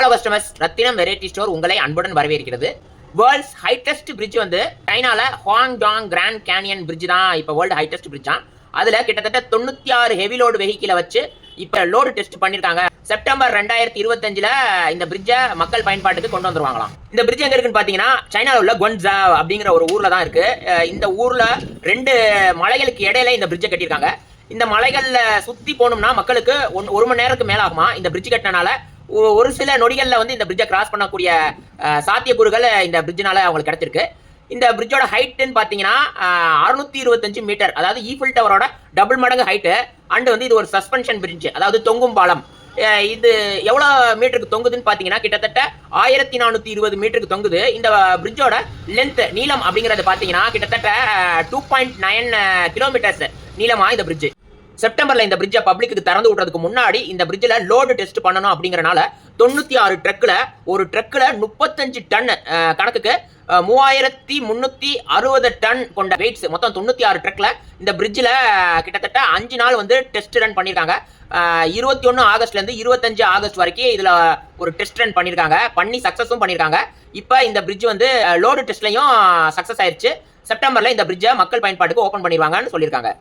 Hello customers, ரத்தினம் variety store உங்களை அன்புடன் வரவேற்கிறது. வேர்ல்ட்ஸ் ஹைட்டஸ்ட் பிரிட்ஜ் வந்து சைனால ஹுவாங்டாங் கிராண்ட் கேனியன் பிரிட்ஜ் தான் இப்போ வேர்ல்டு ஹைட்டஸ்ட் பிரிட்ஜா. அதுல கிட்டத்தட்ட 96 ஹெவி லோடு வெஹிக்கிளை வச்சு இப்ப லோடு டெஸ்ட் பண்ணிருக்காங்க. செப்டம்பர் 2025 இந்த பிரிட்ஜை மக்கள் பயன்பாட்டுக்கு கொண்டு வந்துருவாங்களாம். இந்த பிரிட்ஜ் எங்க இருக்குன்னு பாத்தீங்கன்னா சைனால உள்ள குவன்சா அப்படிங்கிற ஒரு ஊர்ல தான் இருக்கு. இந்த ஊர்ல 2 மலைகளுக்கு இடையில இந்த பிரிட்ஜை கட்டியிருக்காங்க. இந்த மலைகள்ல சுத்தி போகணும்னா மக்களுக்கு 1 மணி நேரத்துக்கு மேல ஆகுமா. இந்த பிரிட்ஜ் கட்டினால ஒரு சில நொடிகள்ல வந்து இந்த பிரிட்ஜை கிராஸ் பண்ணக்கூடிய சாத்தியக்கூறுகள் இந்த பிரிட்ஜினால அவங்களுக்கு கிடைச்சிருக்கு. இந்த பிரிட்ஜோட ஹைட்னு பாத்தீங்கன்னா 625 மீட்டர், அதாவது ஈஃபில் டவரோட டபுள் மடங்கு ஹைட்டு. அண்ட் வந்து இது ஒரு சஸ்பென்ஷன் பிரிட்ஜ், அதாவது தொங்கும் பாலம். இது எவ்வளவு மீட்டருக்கு தொங்குதுன்னு பாத்தீங்கன்னா கிட்டத்தட்ட 1420 மீட்டருக்கு தொங்குது. இந்த பிரிட்ஜோட லென்த் நீளம் அப்படிங்கறது பாத்தீங்கன்னா கிட்டத்தட்ட 2.9 கிலோமீட்டர்ஸ் நீளமா இந்த பிரிட்ஜ். செப்டம்பர்ல இந்த பிரிட்ஜை பப்ளிக்கு திறந்து விடுறதுக்கு முன்னாடி இந்த பிரிட்ஜில் லோடு டெஸ்ட் பண்ணணும் அப்படிங்கறனால 96 ட்ரக்ல ஒரு ட்ரக்ல 35 டன் கணக்குக்கு 3360 டன் கொண்ட வெயிட்ஸ், மொத்தம் 96 ட்ரக்ல இந்த பிரிட்ஜில் கிட்டத்தட்ட 5 நாள் வந்து டெஸ்ட் ரன் பண்ணியிருக்காங்க. 21 ஆகஸ்ட்ல இருந்து 25 ஆகஸ்ட் வரைக்கும் இதுல ஒரு டெஸ்ட் ரன் பண்ணியிருக்காங்க, பண்ணி சக்சஸும் பண்ணியிருக்காங்க. இப்போ இந்த பிரிட்ஜ் வந்து லோடு டெஸ்ட்லையும் சக்சஸ் ஆயிடுச்சு. செப்டம்பர்ல இந்த பிரிட்ஜை மக்கள் பயன்பாட்டுக்கு ஓபன் பண்ணிடுவாங்கன்னு சொல்லியிருக்காங்க.